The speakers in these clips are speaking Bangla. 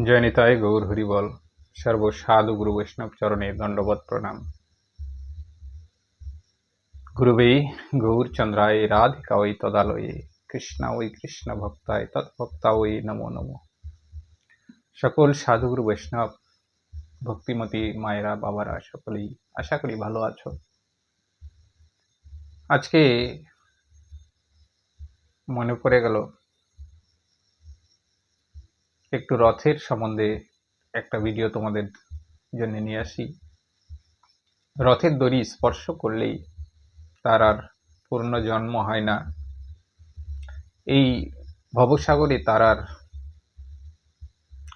জয় নিতাই গৌর হরিবল। সর্বসাধু গুরু বৈষ্ণব চরণে দণ্ডবৎ প্রণাম। গুরুবে গৌরচন্দ্রায় রাধিকায় তদালয়ে কৃষ্ণায় কৃষ্ণ ভক্তায় তৎভক্তায় নমো নমো। সকল সাধুগুরু বৈষ্ণব ভক্তিমতী মায়েরা বাবারা সকলেই আশা করি ভালো আছো। আজকে মনে পড়ে গেল একটু রথের সম্বন্ধে একটা ভিডিও তোমাদের জন্য নিয়ে আসি। রথের দড়ি স্পর্শ করলেই তার আর পুনর্জন্ম হয় না। এই ভবসাগরে তার আর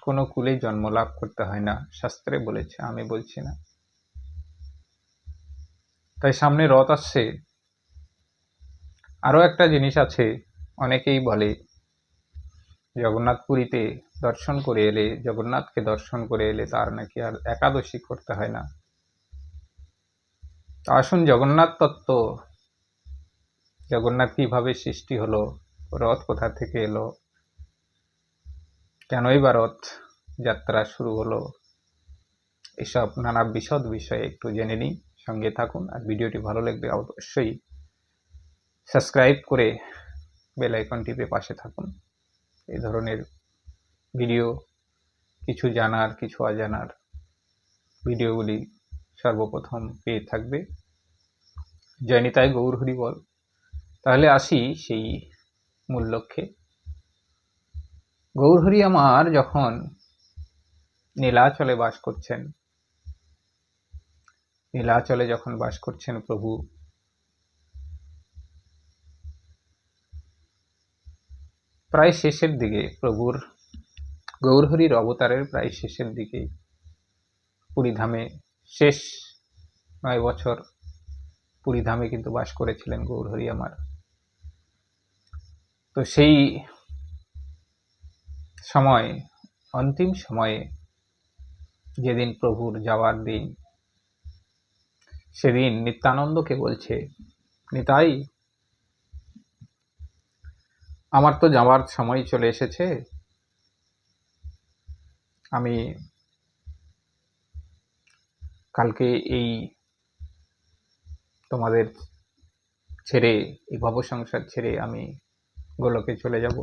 কোনো কুলেই জন্ম লাভ করতে হয় না, শাস্ত্রে বলেছে, আমি বলছি না। তাই সামনে রথ আসছে। আরো একটা জিনিস আছে, অনেকেই বলে জগন্নাথ পুরীতে দর্শন করে এলে, জগন্নাথকে দর্শন করে এলে তার নাকি আর একাদশী করতে হয় না। আসুন জগন্নাথ তত্ত্ব, জগন্নাথ কিভাবে সৃষ্টি হলো, রথ কোথা থেকে এলো, কেনই বা রথ যাত্রা শুরু হলো, এসব নানা বিশদ বিষয়ে একটু জেনে নিই। সঙ্গে থাকুন, আর ভিডিওটি ভালো লাগলে অবশ্যই সাবস্ক্রাইব করে বেল আইকন টিপে পাশে থাকুন। এই ধরনের ভিডিও, কিছু জানার কিছু অজানার ভিডিওগুলি সর্বপ্রথম পেয়ে থাকবে। জয় নিতাই গৌর হরি বল। তাহলে আসি সেই মূল লক্ষ্যে। গৌর হরি আমার যখন নীলাচলে বাস করছেন, নীলাচলে যখন বাস করছেন প্রভু, প্রায় শেষের দিকে, প্রভুর গৌরহরির অবতারের প্রায় শেষের দিকে পুরীধামে, শেষ 9 বছর পুরীধামে কিন্তু বাস করেছিলেন গৌরহরি আমার। তো সেই সময়, অন্তিম সময়ে, যেদিন প্রভুর যাওয়ার দিন, সেদিন নিত্যানন্দকে বলছে, নিতাই আমার তো যাওয়ার সময় চলে এসেছে, আমি কালকে এই তোমাদের ছেড়ে, এই ভব সংসার ছেড়ে আমি গোলকে চলে যাব,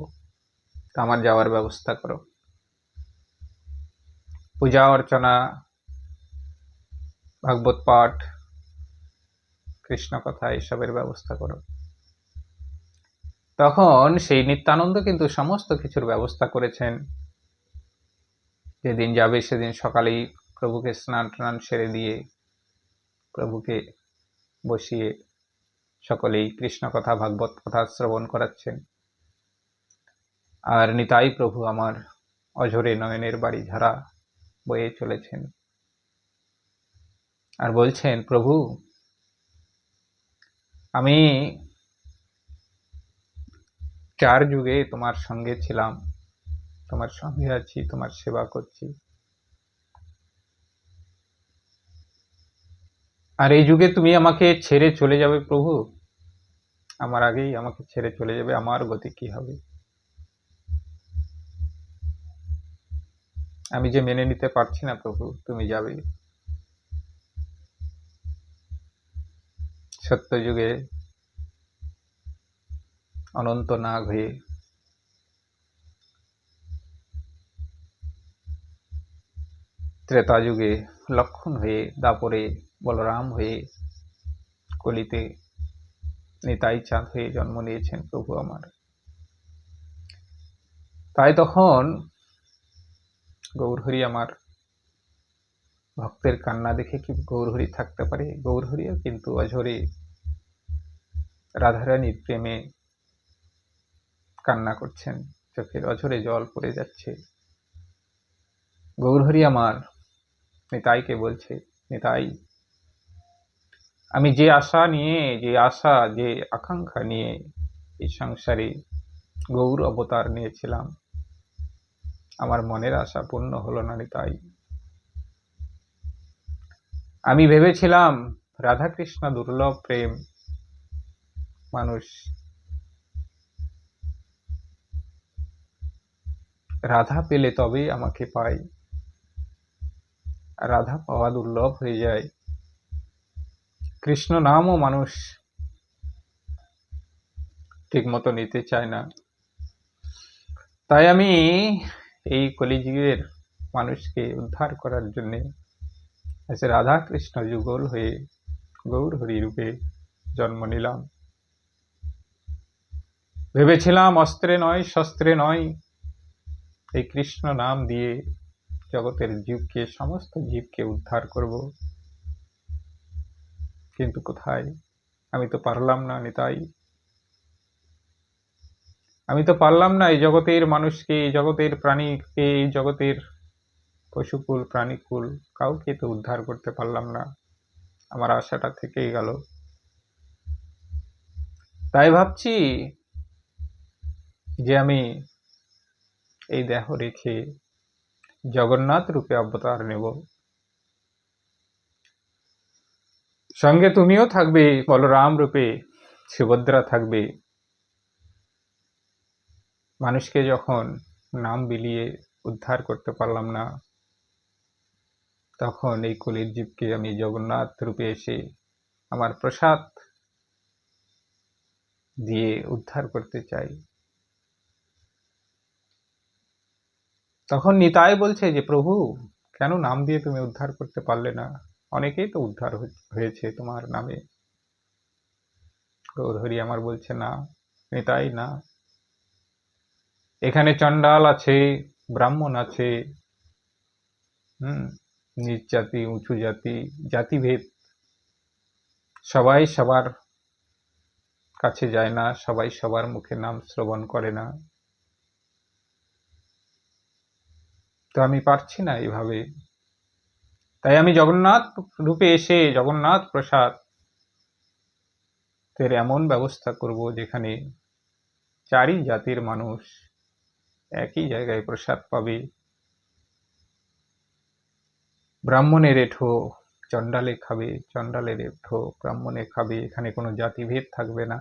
তা আমার যাওয়ার ব্যবস্থা করো। পূজা অর্চনা, ভাগবত পাঠ, কৃষ্ণ কথা, এসবের ব্যবস্থা করো। তখন সেই নিত্যানন্দ কিন্তু সমস্ত কিছুর ব্যবস্থা করেছেন। যেদিন যাবে সেদিন সকালেই প্রভুকে স্নান টান সেরে দিয়ে প্রভুকে বসিয়ে সকলেই কৃষ্ণ কথা ভাগবত কথা শ্রবণ করাচ্ছেন। আর নিতাই প্রভু আমার অঝরে নয়নের বাড়ি ধারা বয়ে চলেছেন, আর বলছেন, প্রভু আমি 4 যুগে তোমার সঙ্গে ছিলাম, তোমার সঙ্গে আছি, তোমার সেবা করছি, আর এই যুগে তুমি আমাকে ছেড়ে চলে যাবে প্রভু, আমার আগেই আমাকে ছেড়ে চলে যাবে, আমার গতি কি হবে? আমি যে মেনে নিতে পারছি না প্রভু, তুমি যাবে। সত্যযুগে অনন্ত নাগ হয়ে, ত্রেতা যুগে লক্ষণ হয়ে, দাপরে বলরাম হয়ে, কলিতে নিতাই চাঁদ হয়ে জন্ম নিয়েছেন প্রভু আমার। তাই তখন গৌরহরি আমার ভক্তের কান্না দেখে কি গৌরহরি থাকতে পারে? গৌরহরিও কিন্তু অঝরে রাধারানীর প্রেমে কান্না করছেন, চোখের অঝরে জল পড়ে যাচ্ছে। গৌরহরি আমার নিতাইকে বলছে, নিতাই আমি যে আশা নিয়ে, যে আশা, যে আকাঙ্ক্ষা নিয়ে এই সংসারে গৌর অবতার নিয়েছিলাম, আমার মনের আশা পূর্ণ হলো না নিতাই। আমি ভেবেছিলাম রাধাকৃষ্ণ দুর্লভ প্রেম, মানুষ রাধা পেলে তবেই আমাকে পাই, রাধা পাওয়া দুর্লভ হয়ে যায়। কৃষ্ণ নামও মানুষ ঠিক মতো নিতে চায় না। তাই আমি এই কলিযুগের মানুষকে উদ্ধার করার জন্য রাধা কৃষ্ণ যুগল হয়ে গৌর হরি রূপে জন্ম নিলাম। ভেবেছিলাম অস্ত্রে নয় শস্ত্রে নয়, এই কৃষ্ণ নাম দিয়ে জগতের জীবকে, সমস্ত জীবকে উদ্ধার করব। কিন্তু কোথায়, আমি তো পারলাম না নিতাই। আমি তো পারলাম না এই জগতের মানুষকে, এই জগতের প্রাণীকে, এই জগতের পশুকুল প্রাণীকুল কাউকে তো উদ্ধার করতে পারলাম না। আমার আশাটা থেকেই গেল। তাই ভাবছি যে আমি এই দেহ রেখে জগন্নাথ রূপে অবতার নেব। সঙ্গে তুমিও থাকবে বলরাম রূপে, সুভদ্রা থাকবে। মানুষকে যখন নাম বিলিয়ে উদ্ধার করতে পারলাম না, তখন এই কলির জীবকে আমি জগন্নাথ রূপে এসে আমার প্রসাদ দিয়ে উদ্ধার করতে চাই। তখন নিতাই বলছে যে প্রভু, কেন নাম দিয়ে তুমি উদ্ধার করতে পারলে না? অনেকেই তো উদ্ধার হয়েছে তোমার নামে। গৌরহরি আমার বলছে না নিতাই না, এখানে চণ্ডাল আছে, ব্রাহ্মণ আছে, নিচ জাতি উঁচু জাতি, জাতিভেদ, সবাই সবার কাছে যায় না, সবাই সবার মুখে নাম শ্রবণ করে না। তো আমি পারছি না এইভাবে। তাই আমি জগন্নাথ রূপে এসে জগন্নাথ প্রসাদ এর এমন ব্যবস্থা করব যেখানে চারি জাতির মানুষ একই জায়গায় প্রসাদ পাবে। ব্রাহ্মণের এঠো চণ্ডালে খাবে, চণ্ডালের এঠো ব্রাহ্মণে খাবে, এখানে কোনো জাতিভেদ থাকবে না।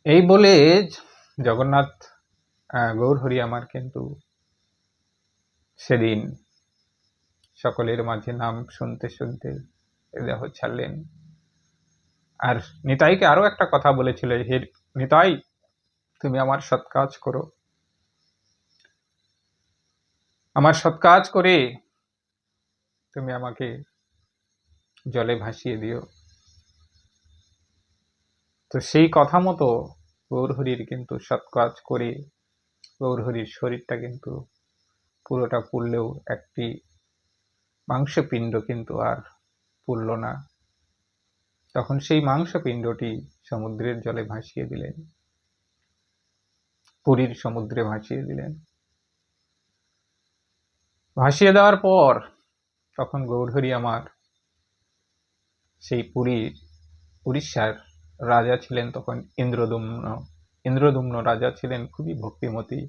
এই বলে জগন্নাথ গৌরহরি আমার কিন্তু সেদিন সকলের মাঝে নাম শুনতে শুনতে দেহ ছাড়লেন। আর নিতাইকে আরো একটা কথা বলেছিল, হে নিতাই, তুমি আমার সৎ কাজ করো, আমার সৎ কাজ করে তুমি আমাকে জলে ভাসিয়ে দিও। তো সেই কথা মতো গৌরহরির কিন্তু সৎ কাজ করে গৌরহরির শরীরটা কিন্তু পুরোটা পুড়লেও একটি মাংসপিণ্ড কিন্তু আর পুড়ল না। তখন সেই মাংসপিণ্ডটি সমুদ্রের জলে ভাসিয়ে দিলেন, পুরীর সমুদ্রে ভাসিয়ে দিলেন। ভাসিয়ে দেওয়ার পর তখন গৌরহরি আমার সেই উড়িষ্যার রাজা ছিলেন তখন ইন্দ্রদুম্ন রাজা ছিলেন, খুবই ভক্তিমতী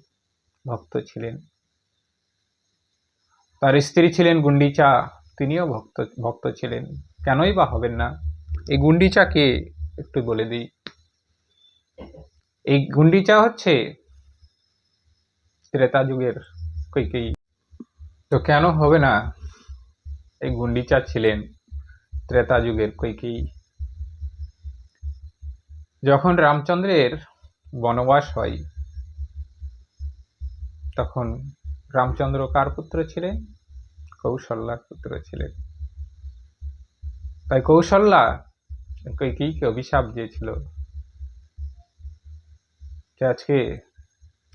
ভক্ত ছিলেন। তার স্ত্রী ছিলেন গুন্ডিচা, তিনিও ভক্ত ছিলেন। কেনই বা হবেন না? এই গুন্ডিচা কে একটু বলে দিই। এই গুন্ডিচা হচ্ছে ত্রেতা যুগের কৈকেয়ী। তো কেন হবে না? এই গুন্ডিচা ছিলেন ত্রেতা যুগের কৈকেয়ী। যখন রামচন্দ্রের বনবাস হয়, তখন রামচন্দ্র কার পুত্র ছিলেন? কৌশল্যার পুত্র ছিলেন। তাই কৌশল্যা কৈকেয়ীকে অভিশাপ দিয়েছিল যে আজকে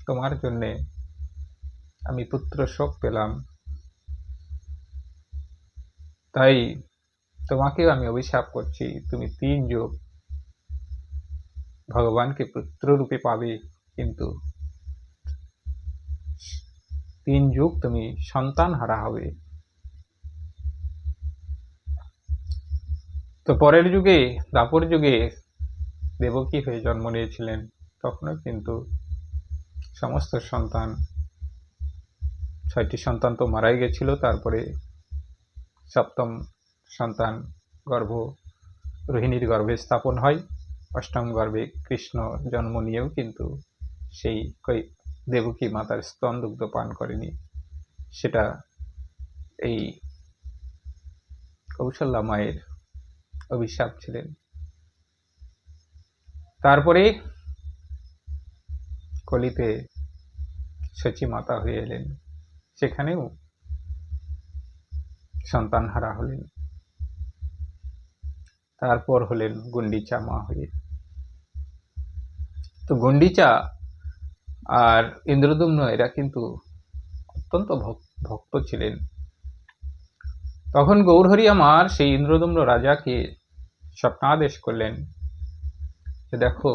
তোমার জন্যে আমি পুত্র শোক পেলাম, তাই তোমাকেও আমি অভিশাপ করছি, তুমি 3 যুগ ভগবানকে পুত্ররূপে পাবে, কিন্তু 3 যুগ তুমি সন্তান হারা হবে। তো পরের যুগে, দাপর যুগে দেবকী হয়ে জন্ম নিয়েছিলেন, তখনও কিন্তু সমস্ত সন্তান, 6টি সন্তান তো মারাই গেছিল, তারপরে 7ম সন্তান রোহিণীর গর্ভে স্থাপন হয়। অষ্টম গর্ভে কৃষ্ণ জন্ম নিয়েও কিন্তু সেই দেবকী মাতার স্তন দুগ্ধ পান করেনি, সেটা এই কৌশল্যা মায়ের অভিশাপ ছিলেন। তারপরে কলিতে শচী মাতা হয়ে এলেন, সেখানেও সন্তানহারা হলেন। তারপর হলেন গুন্ডিচা মা হয়ে। তো গুন্ডিচা আর ইন্দ্রদম্ন এরা কিন্তু অত্যন্ত ভক্ত ছিলেন। তখন গৌরহরি আমার সেই ইন্দ্রদম্ন রাজাকে স্বপ্নাদেশ করলেন যে দেখো,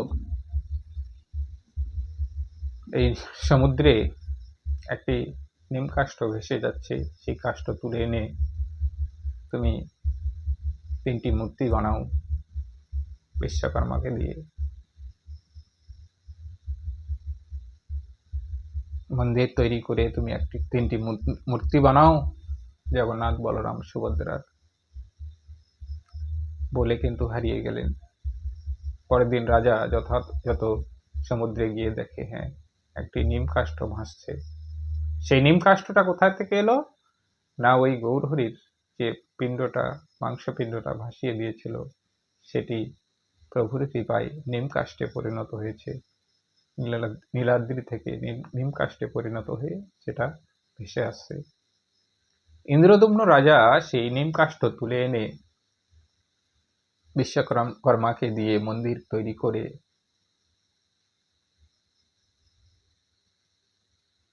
এই সমুদ্রে একটি নিম কাষ্ঠ ভেসে যাচ্ছে, সেই কাষ্ঠ তুলে এনে তুমি 3টি মূর্তি বানাও বিশ্বকর্মাকে দিয়ে। মন্দির তৈরি করে তুমি 3টি মূর্তি বানাও জগন্নাথ, বলরাম, সুভদ্রার। বলে কিন্তু হারিয়ে গেলেন। পরের দিন রাজা যথাযথ সমুদ্রে গিয়ে দেখে, হ্যাঁ, একটি নিম কাষ্ঠ ভাসছে। সেই নিম কাষ্ঠটা কোথায় থেকে এলো? না, ওই গৌরহরির যে পিণ্ডটা, মাংসপিণ্ডটা ভাসিয়ে দিয়েছিল, সেটি প্রভুর কৃপায় নিম কাষ্ঠে পরিণত হয়েছে। নীলাদ্রি থেকে নিম কাষ্ঠে পরিণত হয়ে সেটা ভেসে আসছে। ইন্দ্রদম্ন রাজা সেই নিম কাষ্ঠ তুলে এনে বিশ্বকর্মাকে দিয়ে মন্দির তৈরি করে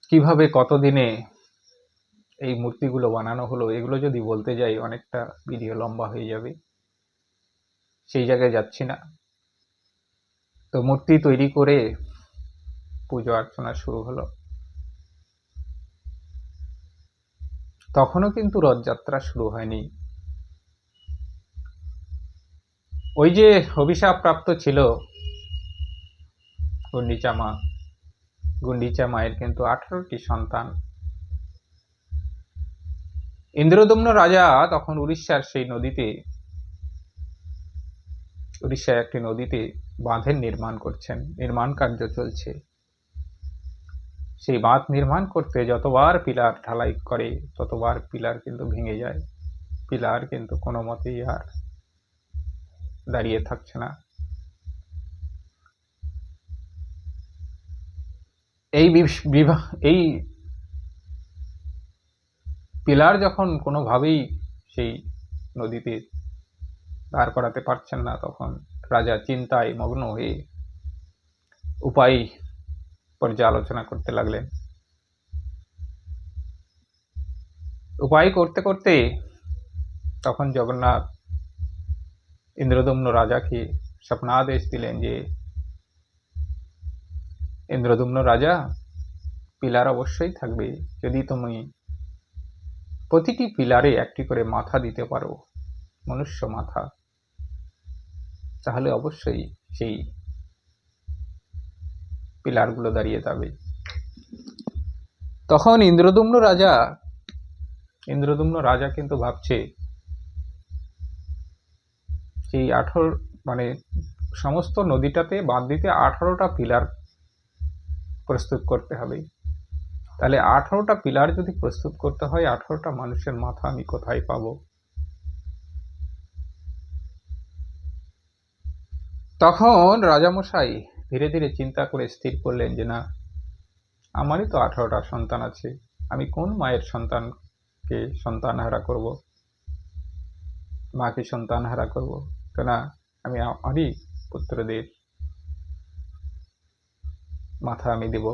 কিভাবে কতদিনে এই মূর্তিগুলো বানানো হলো, এগুলো যদি বলতে যাই অনেকটা ভিডিও লম্বা হয়ে যাবে, সেই জায়গায় যাচ্ছি না। তো মূর্তি তৈরি করে পুজো অর্চনা শুরু হলো। তখনও কিন্তু রথযাত্রা শুরু হয়নি। ওই যে অভিশাপ প্রাপ্ত ছিল গুন্ডিচা মা, গুন্ডিচা মায়ের কিন্তু 18টি সন্তান। ইন্দ্রদম্ন রাজা তখন উড়িষ্যার সেই নদীতে, উড়িষ্যায় একটি নদীতে বাঁধের নির্মাণ করছেন, নির্মাণ কার্য চলছে। সেই বাঁধ নির্মাণ করতে যতবার পিলার ঢালাই করে ততবার পিলার কিন্তু ভেঙে যায়। পিলার কিন্তু কোনো মতেই আর দাঁড়িয়ে থাকছে না। এই পিলার যখন কোনোভাবেই সেই নদীতে দাঁড় করাতে পারছেন না, তখন রাজা চিন্তায় মগ্ন হয়ে উপায় পর্যালোচনা করতে লাগলেন। উপায় করতে করতে তখন জগন্নাথ ইন্দ্রদম্ন রাজাকে স্বপ্নাদেশ দিলেন যে, ইন্দ্রদম্ন রাজা, পিলার অবশ্যই থাকবে যদি তুমি প্রতিটি পিলারে একটি করে মাথা দিতে পারো, মনুষ্য মাথা, তাহলে অবশ্যই সেই পিলারগুলো দাঁড়িয়ে যাবে। তখন ইন্দ্রদম্ন রাজা কিন্তু ভাবছে সেই 18 মানে সমস্ত নদীটাতে বাঁধ দিতে 18টা পিলার প্রস্তুত করতে হবে। তাহলে 18টা পিলার যদি প্রস্তুত করতে হয়, 18টা মানুষের মাথা আমি কোথায় পাবো? তখন রাজামশাই ধীরে ধীরে চিন্তা করে স্থির করলেন যে না, আমারই তো 18টা সন্তান আছে, আমি কোন মায়ের সন্তানকে সন্তানহারা করব, মাকে সন্তানহারা করব? তো না, আমি আমারই পুত্রদের মাথা আমি দেব।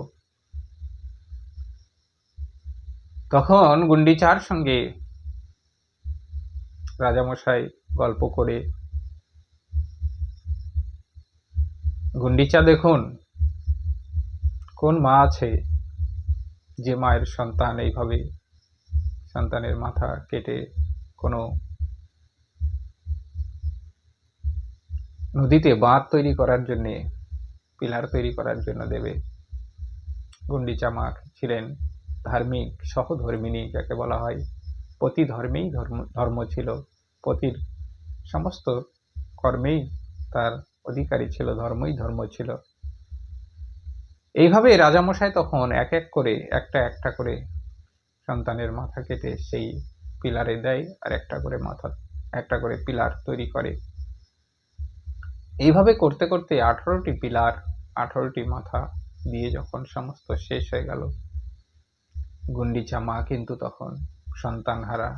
তখন গুন্ডিচার সঙ্গে রাজামশাই গল্প করে, গুন্ডিচা দেখুন, কোন মা আছে যে মায়ের সন্তান এইভাবে সন্তানের মাথা কেটে কোনো নদীতে বাঁধ তৈরি করার জন্য, পিলার তৈরি করার জন্য দেবে? গুন্ডিচা মা ছিলেন ধার্মিক, সহধর্মিণী যাকে বলা হয়। প্রতি ধর্ম ছিল, প্রতির সমস্ত কর্মেই তার অধিকারী ছিল, ধর্মই ধর্ম ছিল। এইভাবে রাজামশাই তখন এক এক করে একটা একটা করে সন্তানের মাথা কেটে সেই পিলারে দেয়, আর একটা করে পিলার তৈরি করে। এইভাবে করতে করতে 18টি পিলার, 18টি মাথা দিয়ে যখন সমস্ত শেষ হয়ে গেল, গুন্ডিচা মা কিন্তু তখন সন্তানহারা।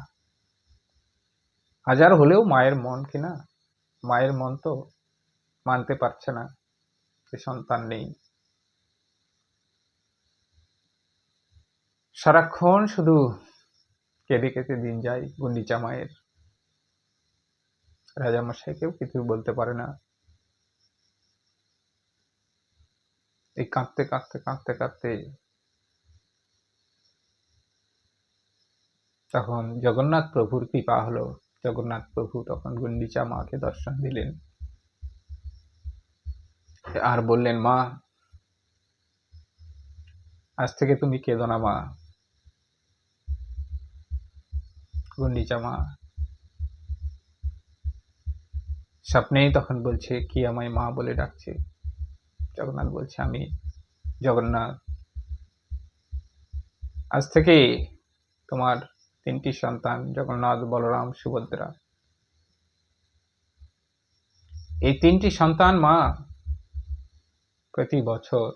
হাজার হলেও মায়ের মন কিনা, মায়ের মন তো মানতে পারছে না যে সন্তান নেই। সারাক্ষণ শুধু কেঁদে কেঁদে দিন যায় গুন্ডিচা মায়ের। রাজামশাইকেও কিছু বলতে পারে না। এই কাঁদতে কাঁদতে কাঁদতে কাঁদতে তখন জগন্নাথ প্রভুর কৃপা হলো। জগন্নাথ প্রভু তখন গুন্ডিচা মাকে দর্শন দিলেন আর বললেন, মা, আজ থেকে তুমি কেঁদো না মা। গুন্ডিচা মা স্বপ্নেই তখন বলছে, কি আমায় মা বলে ডাকছে? জগন্নাথ বলছে, আমি জগন্নাথ। আজ থেকে তোমার 3টি সন্তান, জগন্নাথ, বলরাম, সুভদ্রা, এই 3টি সন্তান মা প্রতি বছর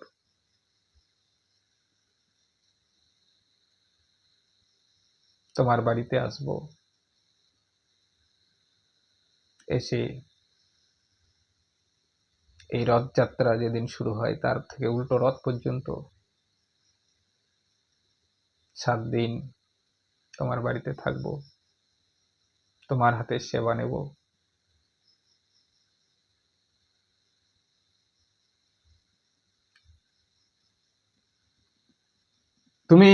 তোমার বাড়িতে আসব, এসে এই রথযাত্রা যেদিন শুরু হয় তার থেকে উল্টো রথ পর্যন্ত 7 দিন তোমার বাড়িতে থাকব, তোমার হাতে সেবা নেব। তুমি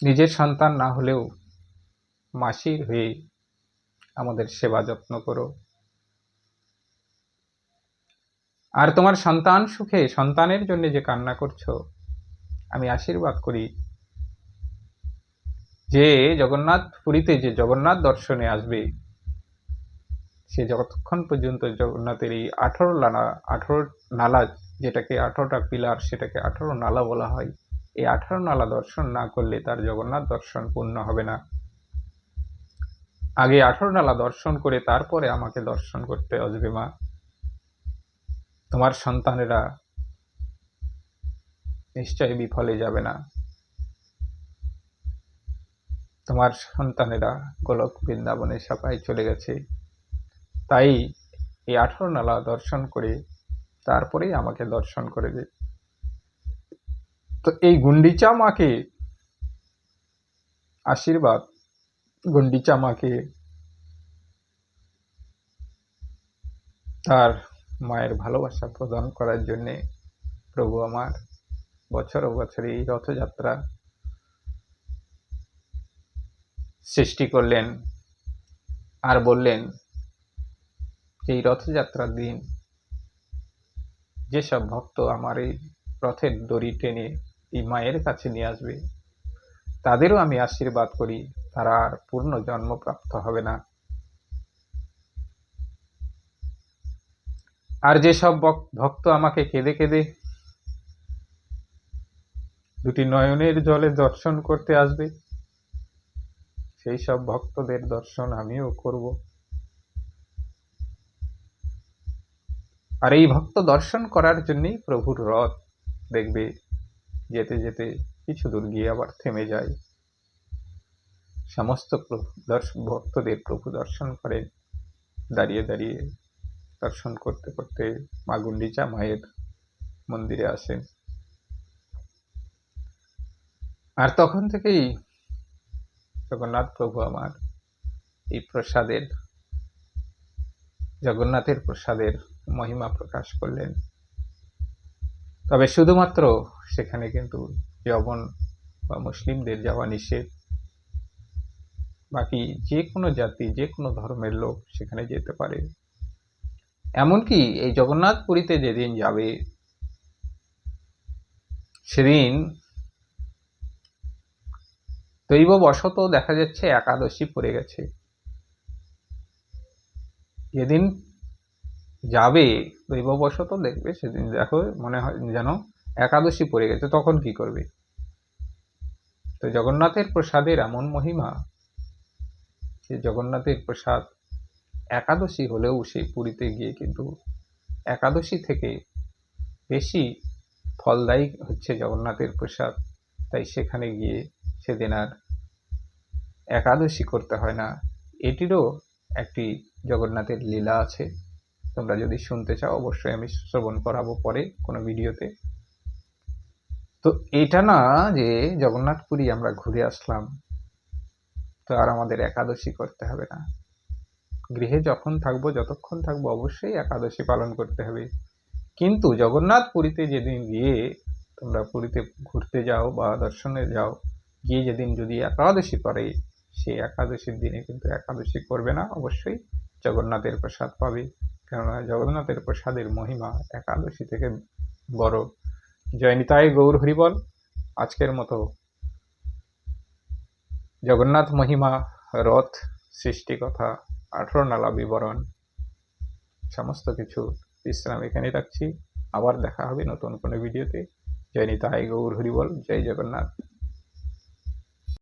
নিজের সন্তান না হলেও মাসির হয়ে আমাদের সেবা যত্ন করো। আর তোমার সন্তান সুখে, সন্তানের জন্য যে কান্না করছো, আমি আশীর্বাদ করি যে জগন্নাথ পুরীতে যে জগন্নাথ দর্শনে আসবে, সে যতক্ষণ পর্যন্ত জগন্নাথের এই 18 নালা, যেটাকে 18টা পিলার, সেটাকে 18 নালা বলা হয়, এই 18 নালা দর্শন না করলে তার জগন্নাথ দর্শন পূর্ণ হবে না। আগে 18 নালা দর্শন করে তারপরে আমাকে দর্শন করতে আসবে মা। তোমার সন্তানেরা নিশ্চয়ই বিফলে যাবে না। তোমার সন্তানেরা গোলক বৃন্দাবনে সবাই চলে গেছে, তাই এই 18 নালা দর্শন করে তারপরেই আমাকে দর্শন করবে। তো এই গুন্ডিচা মাকে আশীর্বাদ, গুন্ডিচা মাকে তার মায়ের ভালোবাসা প্রদান করার জন্যে প্রভু আমার বছর বছর এই রথযাত্রা সৃষ্টি করলেন। আর বললেন যে এই রথযাত্রার দিন যেসব ভক্ত আমার এই রথের দড়ি টেনে এই মায়ের কাছে নিয়ে আসবে, তাদেরও আমি আশীর্বাদ করি, তারা আর পূর্ণ জন্ম প্রাপ্ত হবে না। আর যেসব ভক্ত আমাকে কেঁদে কেঁদে দুটি নয়নের জলে দর্শন করতে আসবে, সেই সব ভক্তদের দর্শন আমিও করব। আর এই ভক্ত দর্শন করার জন্যই প্রভুর রথ দেখবে যেতে যেতে কিছু দূর গিয়ে আবার থেমে যায়। সমস্ত ভক্তদের প্রভু দর্শন করেন, দাঁড়িয়ে দাঁড়িয়ে দর্শন করতে করতে মা গুন্ডিচা মায়ের মন্দিরে আসেন। আর তখন থেকেই জগন্নাথ প্রভু আমার এই প্রসাদের, জগন্নাথের প্রসাদের মহিমা প্রকাশ করলেন। তবে শুধুমাত্র সেখানে কিন্তু যবন বা মুসলিমদের যাওয়া নিষেধ। বাকি যে কোনো জাতি, যে কোনো ধর্মের লোক সেখানে যেতে পারে। এমনকি এই জগন্নাথ পুরীতে যেদিন যাবে, সেদিন দৈববশত দেখা যাচ্ছে একাদশী পড়ে গেছে। যেদিন যাবে দৈববশত দেখবে সেদিন দেখো মনে হয় যেন একাদশী পড়ে গেছে, তখন কি করবে? তো জগন্নাথের প্রসাদের এমন মহিমা যে জগন্নাথের প্রসাদ একাদশী হলেও সেই পুরীতে গিয়ে কিন্তু একাদশী থেকে বেশি ফলদায়ী হচ্ছে জগন্নাথের প্রসাদ। তাই সেখানে গিয়ে সেদিন আর একাদশী করতে হয় না। এটিরও একটি জগন্নাথের লীলা আছে, তোমরা যদি শুনতে চাও অবশ্যই আমি শ্রবণ করাবো পরে কোনো ভিডিওতে। তো এটা না যে জগন্নাথপুরী আমরা ঘুরে আসলাম তো আর আমাদের একাদশী করতে হবে না। গৃহে যখন থাকবো, যতক্ষণ থাকবো, অবশ্যই একাদশী পালন করতে হবে। কিন্তু জগন্নাথ পুরীতে যেদিন গিয়ে তোমরা পুরীতে ঘুরতে যাও বা দর্শনে যাও, গিয়ে যেদিন যদি একাদশী পড়ে, সেই একাদশীর দিনে কিন্তু একাদশী করবে না, অবশ্যই জগন্নাথের প্রসাদ পাবে। কেননা জগন্নাথের প্রসাদের মহিমা একাদশী থেকে বড়। জয় নিতাই গৌর হরিবল। আজকের মতো জগন্নাথ মহিমা, রথ, সৃষ্টি কথা, 18 নালা বিবরণ সমস্ত কিছু বিশ্রাম এখানে রাখছি। আবার দেখা হবে নতুন কোনো ভিডিওতে। জয় নিতাই গৌর হরিবল। জয় জগন্নাথ।